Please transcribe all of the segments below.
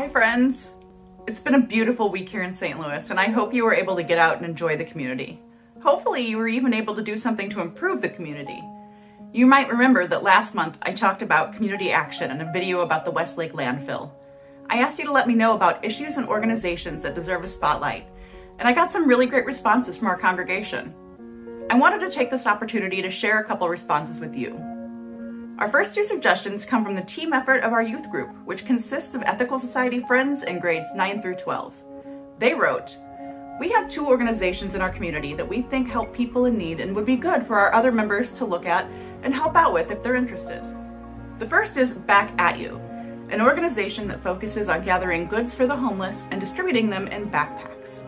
friends! It's been a beautiful week here in St. Louis, and I hope you were able to get out and enjoy the community. Hopefully you were even able to do something to improve the community. You might remember that last month I talked about community action in a video about the Westlake landfill. I asked you to let me know about issues and organizations that deserve a spotlight, and I got some really great responses from our congregation. I wanted to take this opportunity to share a couple responses with you. Our first two suggestions come from the team effort of our youth group, which consists of Ethical Society friends in grades 9 through 12. They wrote, "We have two organizations in our community that we think help people in need and would be good for our other members to look at and help out with if they're interested. The first is Back At You, an organization that focuses on gathering goods for the homeless and distributing them in backpacks.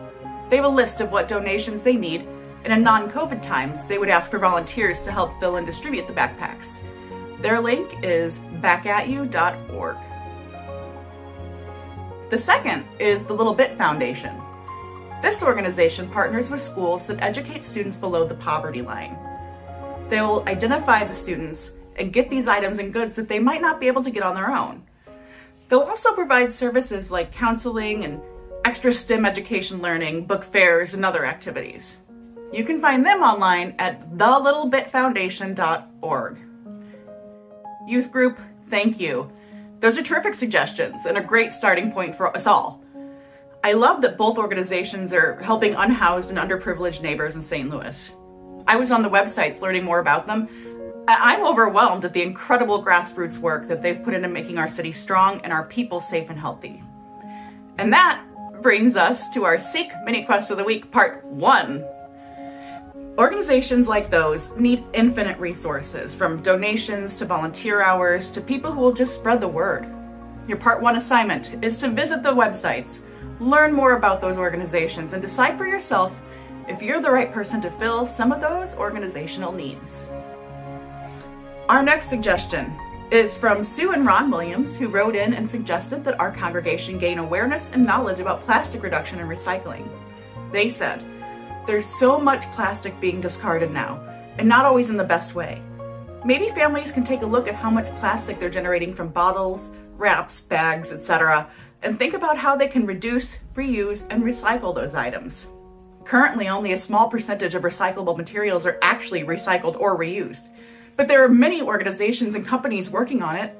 They have a list of what donations they need, and in non-COVID times, they would ask for volunteers to help fill and distribute the backpacks. Their link is backatu.org. The second is the Littlebit Foundation. This organization partners with schools that educate students below the poverty line. They will identify the students and get these items and goods that they might not be able to get on their own. They'll also provide services like counseling and extra STEM education learning, book fairs, and other activities. You can find them online at thelittlebitfoundation.org. Youth group, thank you. Those are terrific suggestions and a great starting point for us all. I love that both organizations are helping unhoused and underprivileged neighbors in St. Louis. I was on the websites learning more about them. I'm overwhelmed at the incredible grassroots work that they've put into making our city strong and our people safe and healthy. And that brings us to our Sikh Mini Quest of the Week, Part 1. Organizations like those need infinite resources, from donations to volunteer hours to people who will just spread the word. Your Part 1 assignment is to visit the websites, learn more about those organizations, and decide for yourself if you're the right person to fill some of those organizational needs. Our next suggestion is from Sue and Ron Williams, who wrote in and suggested that our congregation gain awareness and knowledge about plastic reduction and recycling. They said, "There's so much plastic being discarded now, and not always in the best way. Maybe families can take a look at how much plastic they're generating from bottles, wraps, bags, etc., and think about how they can reduce, reuse, and recycle those items. Currently, only a small percentage of recyclable materials are actually recycled or reused, but there are many organizations and companies working on it.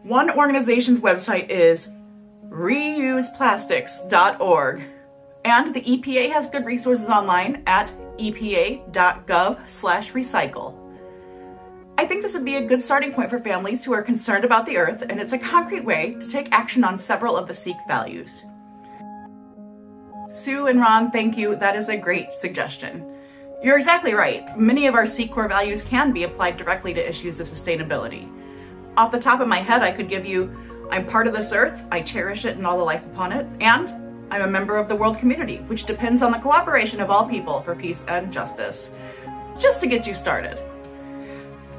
One organization's website is reuseplastics.org. And the EPA has good resources online at epa.gov/recycle. I think this would be a good starting point for families who are concerned about the earth, and it's a concrete way to take action on several of the Sikh values." Sue and Ron, thank you. That is a great suggestion. You're exactly right. Many of our Sikh core values can be applied directly to issues of sustainability. Off the top of my head, I could give you, I'm part of this earth, I cherish it and all the life upon it, and I'm a member of the world community, which depends on the cooperation of all people for peace and justice. Just to get you started.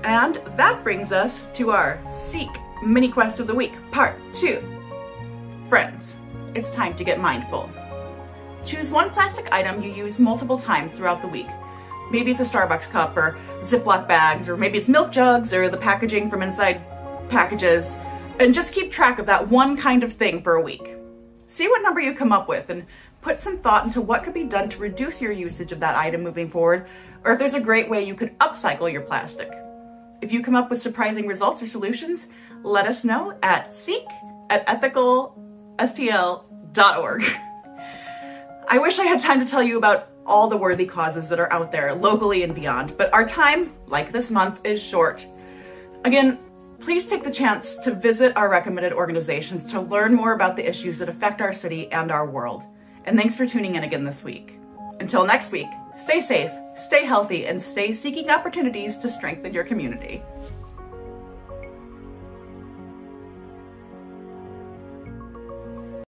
And that brings us to our Sikh Mini Quest of the Week, Part 2. Friends, it's time to get mindful. Choose one plastic item you use multiple times throughout the week. Maybe it's a Starbucks cup or Ziploc bags, or maybe it's milk jugs or the packaging from inside packages, and just keep track of that one kind of thing for a week. See what number you come up with and put some thought into what could be done to reduce your usage of that item moving forward, or if there's a great way you could upcycle your plastic. If you come up with surprising results or solutions, let us know at seek@ethicalstl.org. I wish I had time to tell you about all the worthy causes that are out there locally and beyond, but our time, like this month, is short. Again, please take the chance to visit our recommended organizations to learn more about the issues that affect our city and our world. And thanks for tuning in again this week. Until next week, stay safe, stay healthy, and stay seeking opportunities to strengthen your community.